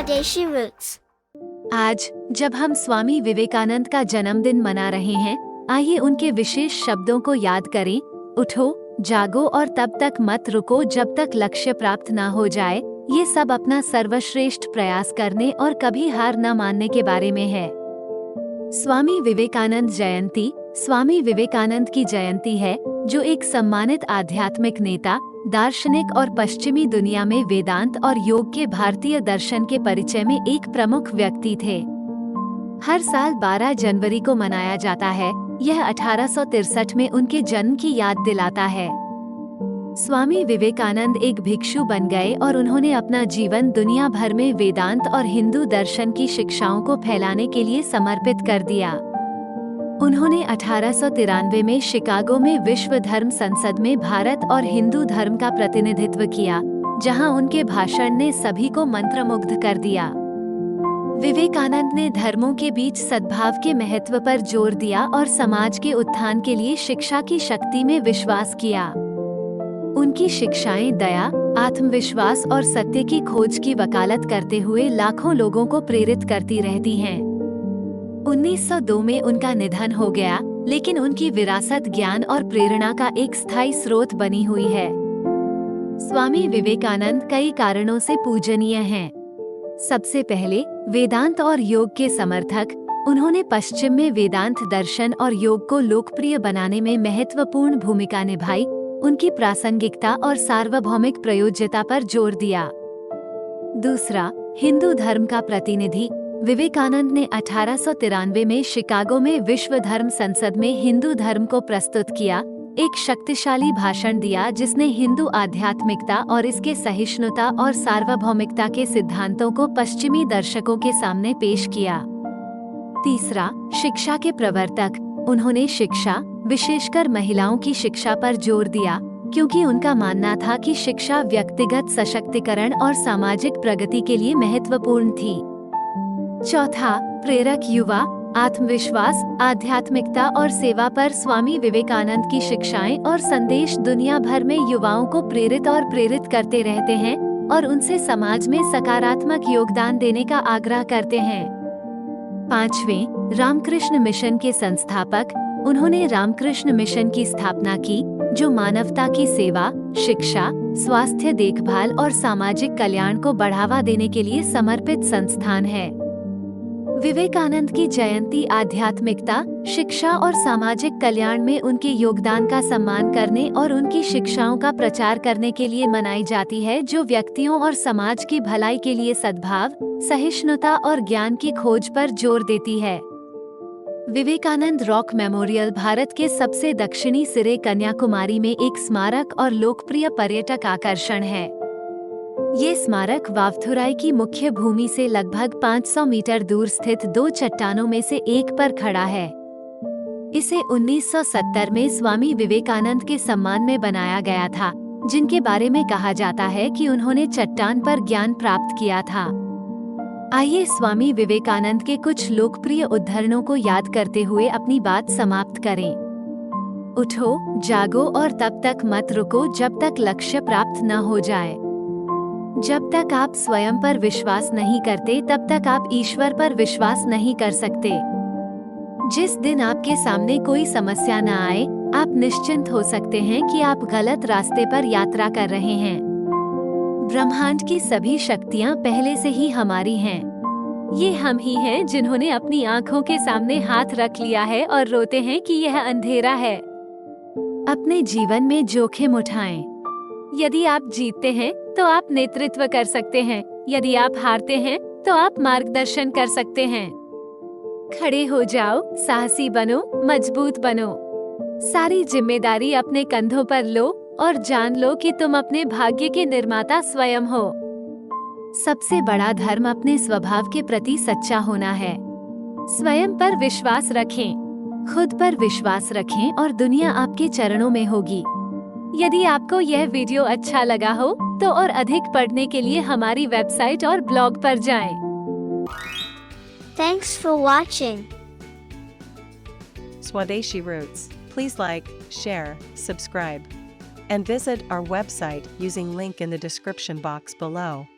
Swadeshi Roots। आज जब हम स्वामी विवेकानंद का जन्मदिन मना रहे हैं, आइए उनके विशेष शब्दों को याद करें। उठो, जागो और तब तक मत रुको जब तक लक्ष्य प्राप्त ना हो जाए। ये सब अपना सर्वश्रेष्ठ प्रयास करने और कभी हार न मानने के बारे में है। स्वामी विवेकानंद जयंती स्वामी विवेकानंद की जयंती है, जो एक सम्मानित आध्यात्मिक नेता, दार्शनिक और पश्चिमी दुनिया में वेदांत और योग के भारतीय दर्शन के परिचय में एक प्रमुख व्यक्ति थे। हर साल 12 जनवरी को मनाया जाता है। यह 1863 में उनके जन्म की याद दिलाता है। स्वामी विवेकानंद एक भिक्षु बन गए और उन्होंने अपना जीवन दुनिया भर में वेदांत और हिंदू दर्शन की शिक्षाओं को फैलाने के लिए समर्पित कर दिया। उन्होंने 1893 में शिकागो में विश्व धर्म संसद में भारत और हिंदू धर्म का प्रतिनिधित्व किया, जहां उनके भाषण ने सभी को मंत्रमुग्ध कर दिया। विवेकानंद ने धर्मों के बीच सद्भाव के महत्व पर जोर दिया और समाज के उत्थान के लिए शिक्षा की शक्ति में विश्वास किया। उनकी शिक्षाएं दया, आत्मविश्वास और सत्य की खोज की वकालत करते हुए लाखों लोगों को प्रेरित करती रहती हैं। 1902 में उनका निधन हो गया, लेकिन उनकी विरासत ज्ञान और प्रेरणा का एक स्थायी स्रोत बनी हुई है। स्वामी विवेकानंद कई कारणों से पूजनीय हैं। सबसे पहले, वेदांत और योग के समर्थक। उन्होंने पश्चिम में वेदांत दर्शन और योग को लोकप्रिय बनाने में महत्वपूर्ण भूमिका निभाई। उनकी प्रासंगिकता और सार्वभौमिक प्रयोज्यता पर जोर दिया। दूसरा, हिंदू धर्म का प्रतिनिधि। विवेकानंद ने 1893 में शिकागो में विश्व धर्म संसद में हिंदू धर्म को प्रस्तुत किया, एक शक्तिशाली भाषण दिया जिसने हिंदू आध्यात्मिकता और इसके सहिष्णुता और सार्वभौमिकता के सिद्धांतों को पश्चिमी दर्शकों के सामने पेश किया। तीसरा, शिक्षा के प्रवर्तक। उन्होंने शिक्षा, विशेषकर महिलाओं की शिक्षा पर जोर दिया, क्योंकि उनका मानना था कि शिक्षा व्यक्तिगत सशक्तिकरण और सामाजिक प्रगति के लिए महत्वपूर्ण थी। चौथा, प्रेरक युवा। आत्मविश्वास, आध्यात्मिकता और सेवा पर स्वामी विवेकानंद की शिक्षाएं और संदेश दुनिया भर में युवाओं को प्रेरित करते रहते हैं और उनसे समाज में सकारात्मक योगदान देने का आग्रह करते हैं। पांचवें, रामकृष्ण मिशन के संस्थापक। उन्होंने रामकृष्ण मिशन की स्थापना की, जो मानवता की सेवा, शिक्षा, स्वास्थ्य देखभाल और सामाजिक कल्याण को बढ़ावा देने के लिए समर्पित संस्थान है। विवेकानंद की जयंती आध्यात्मिकता, शिक्षा और सामाजिक कल्याण में उनके योगदान का सम्मान करने और उनकी शिक्षाओं का प्रचार करने के लिए मनाई जाती है, जो व्यक्तियों और समाज की भलाई के लिए सद्भाव, सहिष्णुता और ज्ञान की खोज पर जोर देती है। विवेकानंद रॉक मेमोरियल भारत के सबसे दक्षिणी सिरे कन्याकुमारी में एक स्मारक और लोकप्रिय पर्यटक आकर्षण है। ये स्मारक वावथुराई की मुख्य भूमि से लगभग 500 मीटर दूर स्थित दो चट्टानों में से एक पर खड़ा है। इसे 1970 में स्वामी विवेकानंद के सम्मान में बनाया गया था, जिनके बारे में कहा जाता है कि उन्होंने चट्टान पर ज्ञान प्राप्त किया था। आइए स्वामी विवेकानंद के कुछ लोकप्रिय उद्धरणों को याद करते हुए अपनी बात समाप्त करें। उठो, जागो और तब तक मत रुको जब तक लक्ष्य प्राप्त न हो जाए। जब तक आप स्वयं पर विश्वास नहीं करते, तब तक आप ईश्वर पर विश्वास नहीं कर सकते। जिस दिन आपके सामने कोई समस्या न आए, आप निश्चिंत हो सकते हैं कि आप गलत रास्ते पर यात्रा कर रहे हैं। ब्रह्मांड की सभी शक्तियां पहले से ही हमारी हैं। ये हम ही हैं जिन्होंने अपनी आंखों के सामने हाथ रख लिया है और रोते हैं कि यह अंधेरा है। अपने जीवन में जोखिम उठाएं। यदि आप जीतते हैं तो आप नेतृत्व कर सकते हैं, यदि आप हारते हैं तो आप मार्गदर्शन कर सकते हैं। खड़े हो जाओ, साहसी बनो, मजबूत बनो। सारी जिम्मेदारी अपने कंधों पर लो और जान लो कि तुम अपने भाग्य के निर्माता स्वयं हो। सबसे बड़ा धर्म अपने स्वभाव के प्रति सच्चा होना है। स्वयं पर विश्वास रखें, खुद पर विश्वास रखें और दुनिया आपके चरणों में होगी। यदि आपको यह वीडियो अच्छा लगा हो तो और अधिक पढ़ने के लिए हमारी वेबसाइट और ब्लॉग पर जाएं। Thanks for watching. Swadeshi Roots. Please like, share, subscribe, and visit our website using link in the description box below.